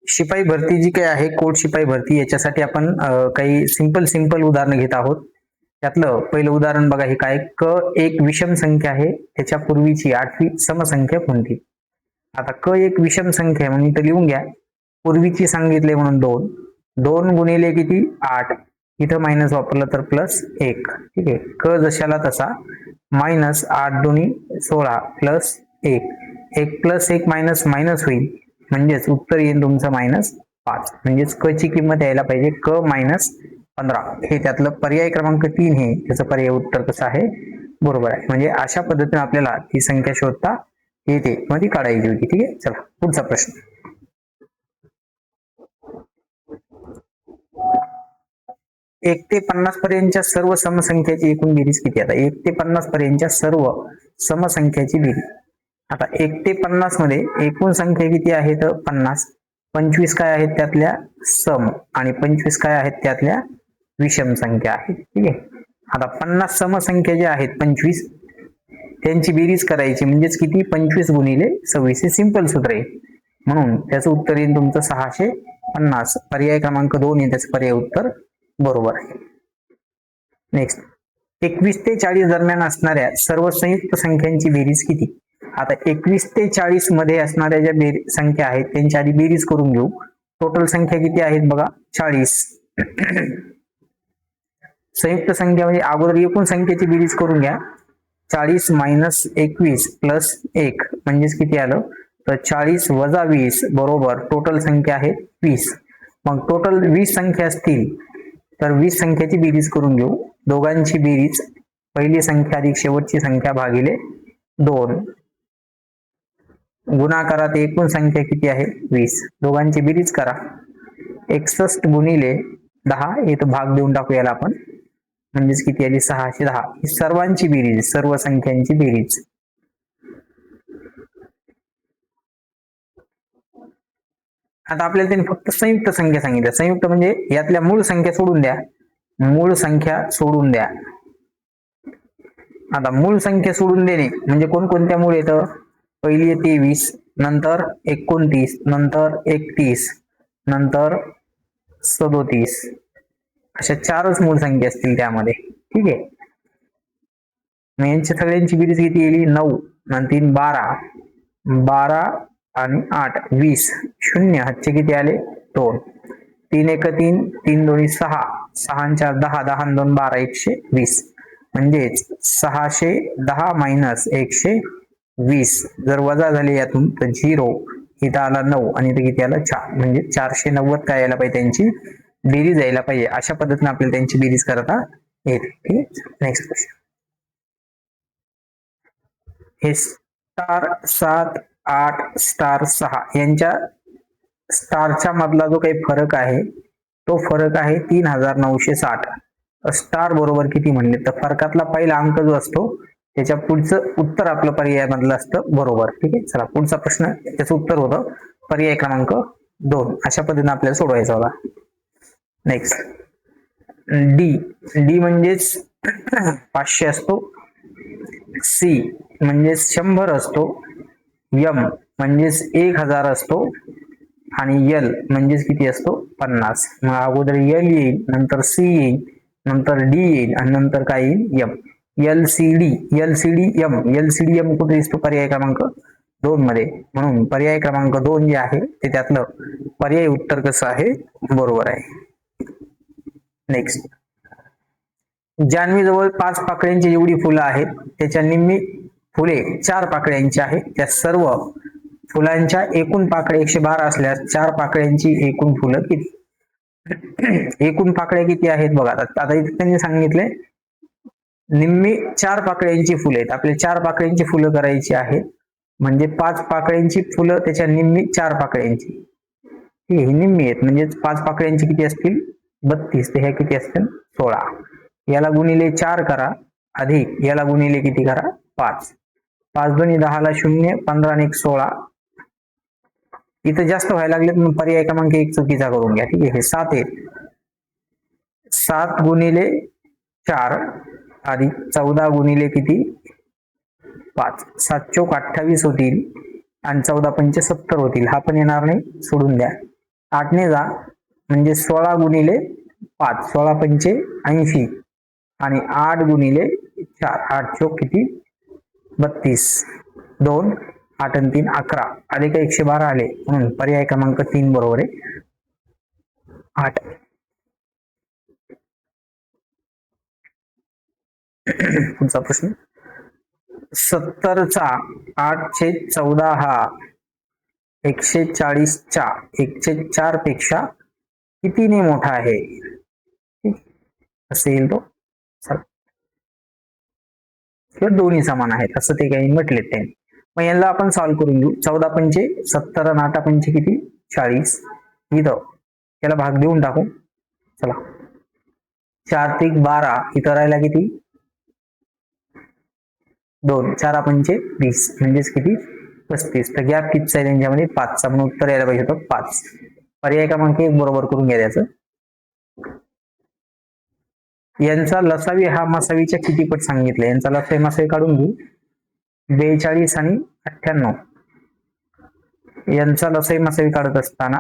शिपाई भरती जी काही आहे, कोट शिपाई भरती, याच्यासाठी आपण काही सिंपल उदाहरण घेत आहोत. त्यातलं पहिलं उदाहरण बघा, हे काय, क एक विषम संख्या आहे, त्याच्या पूर्वीची 8वी समसंख्या कोणती. आता क एक विषम संख्या म्हणून इथं लिहून घ्या. पूर्वीची सांगितले म्हणून 2. 2 गुणिले किती, 8. इथं मायनस वापरलं तर प्लस 1. ठीक आहे. क जशाला तसा, मायनस 8 दोन्ही 16 प्लस 1. 1 प्लस 1 मायनस मायनस होईल, म्हणजेच उत्तर येईल तुमचं -5. म्हणजेच क ची किंमत यायला पाहिजे क -15. हे त्यातलं पर्याय क्रमांक 3 हे त्याचं पर्याय उत्तर कसं आहे, बरोबर आहे. म्हणजे अशा पद्धतीने आपल्याला ती संख्या शोधता येते, मग ती काढायची होती. ठीक आहे. चला पुढचा प्रश्न. 1 ते 50 पर्यंतच्या सर्व समसंख्याची एकूण बेरीज किती. आता 1 ते 50 पर्यंतच्या सर्व समसंख्याची बेरीज. आता 1 ते 50 मध्ये एकूण संख्या किती आहे तर 50. 25 काय आहेत त्यातल्या सम आणि 25 काय आहेत त्यातल्या विषम संख्या आहेत. ठीक आहे. आता 50 समसंख्या ज्या आहेत 25, त्यांची बेरीज करायची, म्हणजेच किती, 25 गुणिले 26. हे सिंपल सूत्र आहे, म्हणून त्याचं उत्तर येईल तुमचं 650. पर्याय क्रमांक 2 आहे त्याचं पर्याय उत्तर बरोबर आहे. नेक्स्ट, 21 ते 40 दरम्यान असणाऱ्या सर्व संयुक्त संख्यांची बेरीज किती. आता 21 ते 40 मध्ये असणाऱ्या ज्या संख्या आहेत त्यांची आधी बेरीज करून घेऊ. टोटल संख्या किती आहेत बघा, 40. संयुक्त संख्या म्हणजे अगोदर एकूण संख्येची बेरीज करून घ्या. 40 मायनस 21 प्लस 1 म्हणजेच किती आलं तर 40 वजा 20 बरोबर टोटल संख्या आहे 20. मग टोटल 20 संख्या असतील तर 20 संख्याची बेरीज करून घेऊ. दोघांची बेरीज, पहिली संख्या अधिक शेवटची संख्या भागिले 2 गुणाकारात एकूण संख्या किती आहे 20. दोघांची बेरीज करा. 61 गुणिले 10, इथं भाग देऊन टाकू याला आपण, म्हणजेच किती आली 610. ही सर्वांची बेरीज, सर्व संख्यांची बेरीज. आता आपल्याला त्यांनी फक्त संयुक्त संख्या सांगितल्या. संयुक्त म्हणजे यातल्या मूळ संख्या सोडून द्या, मूळ संख्या सोडून द्या. आता मूळ संख्या सोडून देणे म्हणजे कोणकोणत्या मूळ येतं, पहिली 23, नंतर 29, नंतर 31, नंतर 37, अशा 4च मूळ संख्या असतील त्यामध्ये. ठीक आहे. मग यांच्या सगळ्यांची बेरीज किती येईल 9 आणि 3 12, 12 आणि 8 20. शून्य हातचे किती आले 2. 3 1 3, 3 2 6, 6 4 10, 10 2 12, 120. म्हणजेच 610 मायनस 120. जर वजा झाले यातून तर 0, इथं आला 9 आणि इथं किती आलं 4. म्हणजे 490 काय यायला पाहिजे, त्यांची बेरीज यायला पाहिजे. अशा पद्धतीने आपल्याला त्यांची बेरीज करता येते. ठीक आहे. Next question. हे स्टार 7 8 स्टार 6 यांच्या स्टारच्या मधला जो काही फरक आहे तो फरक आहे 3960. स्टार बरोबर किती म्हणले तर फरकातला पहिला अंक जो असतो त्याच्या पुढचं उत्तर आपलं पर्यायामधलं असतं बरोबर. ठीक आहे. चला पुढचा प्रश्न, त्याचं उत्तर होतं पर्याय क्रमांक 2. अशा पद्धतीने आपल्याला सोडवायचा होता. नेक्स्ट, डी म्हणजेच 500 असतो, सी म्हणजेच 100 असतो, एम म्हणजेच 1000 असतो आणि एल म्हणजेच किती असतो 50. मग अगोदर एल येईल, नंतर सी येईल, नंतर डी येईल आणि नंतर काय येईल M. LCD M, LCD M कुठे दिसतो पर्याय क्रमांक 2 मध्ये, म्हणून पर्याय क्रमांक 2 जे आहे ते त्यातलं पर्याय उत्तर कसं आहे बरोबर आहे. नेक्स्ट, जान्हवी जवळ 5 पाकळ्यांची जेवढी फुलं आहेत त्याच्या निम्मी फुले 4 पाकळ्यांची आहेत. त्या सर्व फुलांच्या एकूण पाकळ्या 112 असल्यास 4 पाकळ्यांची एकूण फुलं किती. एकूण पाकळ्या किती आहेत बघा. आता इथे त्यांनी सांगितले निम्मी 4 पाकळ्यांची फुले आहेत. आपल्याला 4 पाकळ्यांची फुलं करायची आहेत, म्हणजे 5 पाकळ्यांची फुलं त्याच्या निम्मी 4 पाकळ्यांची, ही निम्मी आहेत. म्हणजे 5 पाकळ्यांची किती असतील 32, तर ह्या किती असतील 16. याला गुणिले 4 करा, अधिक याला गुणिले किती करा 5. 5 दोन्ही 10 ला 0, 15 आणि 1 16. इथं जास्त व्हायला लागले तर पर्याय क्रमांक 1 चुकीचा करून घ्या. ठीक आहे. हे 7 आहेत. 7 गुणिले 4 अधिक 14 गुणिले किती 5, 7 चौक 28 होतील. आणि 14 पंचे 70 होतील, हा पण येणार नाही, सोडून द्या. 8 ने जा म्हणजे 16 गुणिले 5, 16 पंचे 80 आणि 8 गुणिले 4, 8 चोक किती 32, 2 8 आणि 3 11 अधिक 112 आले, म्हणून पर्याय क्रमांक 3 बरोबर आहे 8. पुढचा प्रश्न, 70चा 8/14 हा 140च्या 1/4 पेक्षा कितीने मोठा आहे? असं येईल तो, किंवा दोन्ही समान आहेत असं ते काही म्हटले त्यांनी. मग यांना आपण सॉल्व्ह करून घेऊ. 14 पंचे 70 आणि 8 पंचे किती 40, इथं त्याला भाग देऊन टाकू. चला 4 त्रिक 12, इथं राहिला किती 2, 4 पंचे 20 म्हणजेच किती 35. तर गॅप कितीचा आहे त्यांच्यामध्ये 5चा, म्हणून उत्तर यायला पाहिजे होतं 5. पर्याय क्रमांक 1 बरोबर करून घ्या त्याचं. यांचा लसावी हा मसावीच्या किती पट सांगितलं, यांचा लसावी मसावी काढून घेऊ. 42 आणि 98, यांचा लसावी मसावी काढत असताना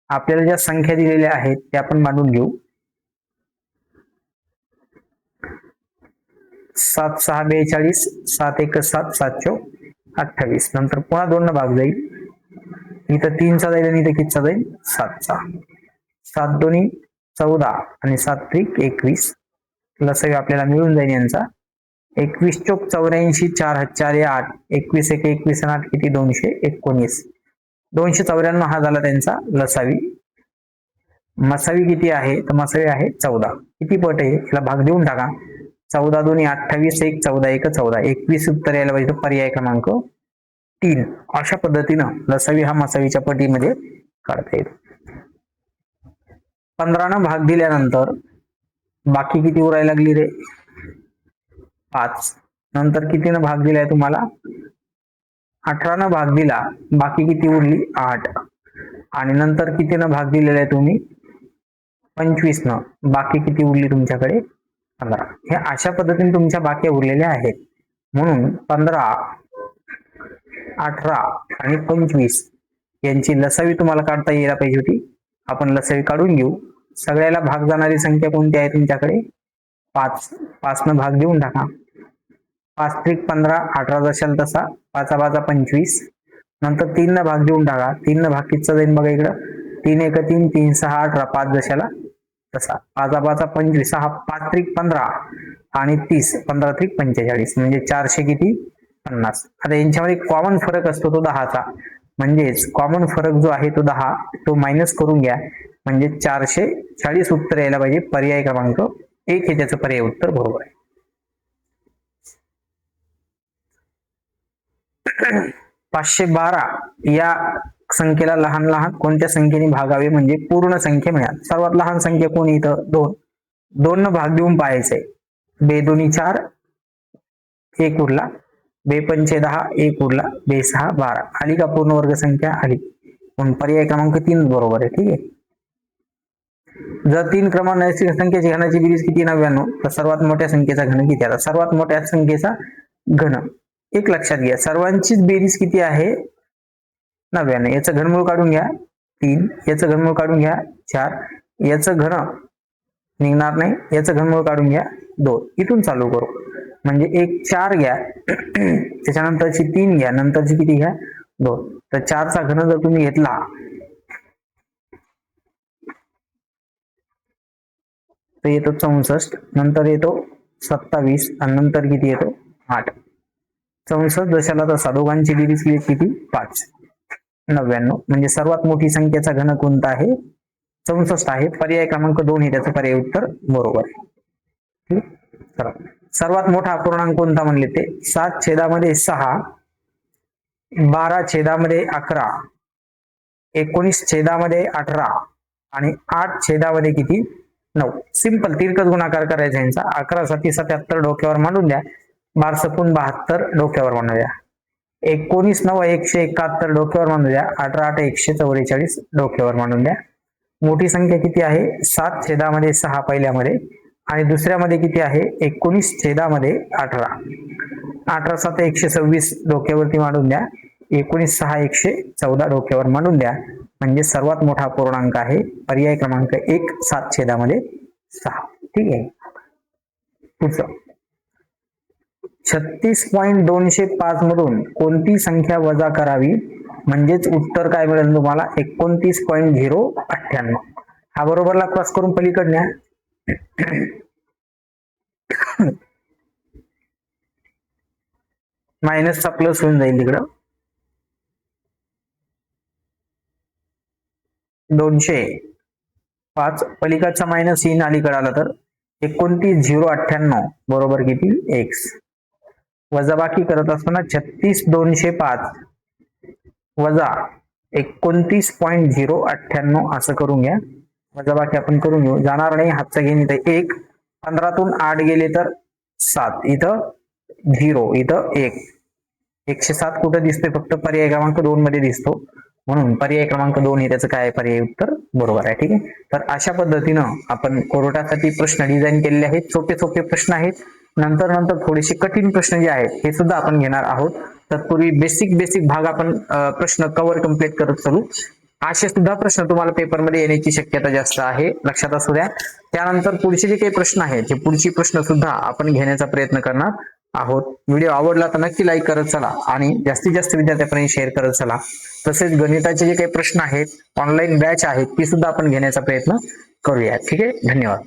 आपल्याला ज्या संख्या दिलेल्या आहेत त्या आपण मांडून घेऊ. 7 6 42, 7 1 7, 7 4 28, नंतर पुन्हा 2 न भाग जाईल, इथं 3 चा जाईल आणि इथं कितीचा जाईल 7 चा. 7 दोन्ही 14 आणि 7 त्रिक 21, लसावी आपल्याला मिळून जाईल यांचा 21 चोक 84, 4 हात 4 8, 21 1 21 आणि 8 किती 219, 294 हा झाला त्यांचा लसावी. मसावी किती आहे, तर मसावी आहे 14. किती पट आहे याला भाग देऊन टाका. 14 दोन्ही 28, 1 14 1 14, 21 उत्तर यायला पाहिजे पर्याय क्रमांक 3. अशा पद्धतीनं लसावी हा मसावीच्या पटीमध्ये काढता येईल. 15 न भाग दिल्यानंतर बाकी किती उरायला लागली रे 5, नंतर कितीनं भाग दिलाय तुम्हाला 18 न भाग दिला, बाकी किती उरली 8, आणि नंतर कितीनं भाग दिलेला आहे तुम्ही 25 न, बाकी किती उरली तुमच्याकडे 15. हे अशा पद्धतीने तुमच्या बाकी उरलेल्या आहेत. म्हणून 15 18 आणि 25 यांची लसावी तुम्हाला काढता यायला पाहिजे होती. आपण लसावी काढून घेऊ. सगळ्याला भाग जाणारी संख्या कोणती आहे तुमच्याकडे 5, 5 न भाग देऊन टाका. 5 त्रिक 15, 18 जशाल तसा 5 5 25, नंतर 3 न भाग देऊन टाका. 3 न भाग कितीचा जाईल बघा इकडं, 3 1 3, 3 6 18, 5 जशाला तसा 5 5 25, 6 5 त्रिक 15 आणि 30, 15 त्रिक 45 म्हणजे 400 किती 50. आता यांच्यामध्ये कॉमन फरक असतो तो 10चा, म्हणजेच कॉमन फरक जो आहे तो 10, तो मायनस करून घ्या म्हणजे 440 उत्तर यायला पाहिजे. पर्याय क्रमांक 1 हे त्याचं पर्याय उत्तर बरोबर आहे. 512 या संख्येला लहान लहान कोणत्या संख्येने भागावे म्हणजे पूर्ण संख्या मिळाल. सर्वात लहान संख्या कोणी इथं 2, 2 न भाग देऊन पाहायचंय. 2 दोन्ही 4, 1 उरला, 2 पंचे 10, 1 उरला, 2 6 12, आली का पूर्ण वर्ग संख्या आली, म्हणून पर्याय क्रमांक 3 बरोबर आहे. ठीक आहे. जर 3 क्रमांक नैसर्गिक संख्येची घनाची बेरीज किती 99, तर सर्वात मोठ्या संख्येचा घन किती. आता सर्वात मोठ्या संख्येचा घन एक लक्षात घ्या, सर्वांचीच बेरीज किती आहे 99. याचं घनमूळ काढून घ्या 3, याचं घनमूळ काढून घ्या 4, याचं घन निघणार नाही, याचं घनमूळ काढून घ्या 2. इथून चालू करू म्हणजे 1 4 घ्या, त्याच्यानंतरची 3 घ्या, नंतरची किती घ्या 2. तर 4 चा घन जर तुम्ही घेतला तर येतो 64, नंतर येतो 27 आणि नंतर किती येतो 8. 64 जशाला तसा दोघांची बेरीज किती 5, 99 म्हणजे सर्वात मोठी संख्येचा घन कोणता आहे 64 आहे. पर्याय क्रमांक 2 हे त्याचं पर्याय उत्तर बरोबर आहे. चला, सर्वात मोठा अपूर्णांक कोणता म्हणले ते 7 छेदामध्ये 6, 12 छेदामध्ये 11, 19 छेदामध्ये 18 आणि 8 छेदामध्ये किती 9. सिंपल तिरकस गुणाकार करायचा यांचा. 11 7 77 डोक्यावर मांडून द्या, 12 7 72 डोक्यावर मांडून द्या, 19 9 171 डोक्यावर मांडून द्या, 18 8 144 डोक्यावर मांडून द्या. मोठी संख्या किती आहे 7 छेदामध्ये 6 पहिल्यामध्ये आणि दुसऱ्यामध्ये किती आहे 19 छेदामध्ये 18, 18 7 126 डोक्यावरती मांडून द्या, 19 6 114 डोक्यावर मांडून द्या, म्हणजे सर्वात मोठा पूर्णांक आहे पर्याय क्रमांक 1 7/6. ठीक आहे. पुढचं 36.205 मधून कोणती संख्या वजा करावी, म्हणजेच उत्तर काय मिळेल तुम्हाला 29.098. हा बरोबरला क्रॉस करून पलीकडण्या मायनसचा प्लस होऊन जाईल तिकडं. 205 पलीकडचा मायनस येईन अलीकडे आला तर 29.098 बरोबर किती x. वजाबाकी करत असताना 36.205 वजा 29.098 असं करून घ्या. वजाबाकी आपण करून घेऊ, जाणार नाही, हातचा घेऊन इथे 1. 15तून 8 गेले तर 7, इथं 0, इथं 1. 107 कुठं दिसतोय, फक्त पर्याय क्रमांक 2 मध्ये दिसतो, म्हणून पर्याय क्रमांक 2 हे त्याचं काय पर्याय उत्तर बरोबर आहे. ठीक आहे. तर अशा पद्धतीनं आपण कोर्टासाठी प्रश्न डिझाईन केलेले आहेत. छोटे छोटे प्रश्न आहेत, नंतर थोडेसे कठीण प्रश्न जे आहेत हे सुद्धा आपण घेणार आहोत. तत्पूर्वी बेसिक भाग आपण प्रश्न कव्हर कम्प्लीट करत चालू. असे सुद्धा प्रश्न तुम्हाला पेपरमध्ये येण्याची शक्यता जास्त आहे, लक्षात असू द्या. त्यानंतर पुढचे जे काही प्रश्न आहेत हे पुढची प्रश्न सुद्धा आपण घेण्याचा प्रयत्न करणार आहोत. व्हिडिओ आवडला तर नक्की लाईक करत चला आणि जास्तीत जास्त विद्यार्थ्यांपर्यंत शेअर करत चला. तसेच गणिताचे जे काही प्रश्न आहेत, ऑनलाईन बॅच आहेत, ती सुद्धा आपण घेण्याचा प्रयत्न करूया. ठीक आहे. धन्यवाद.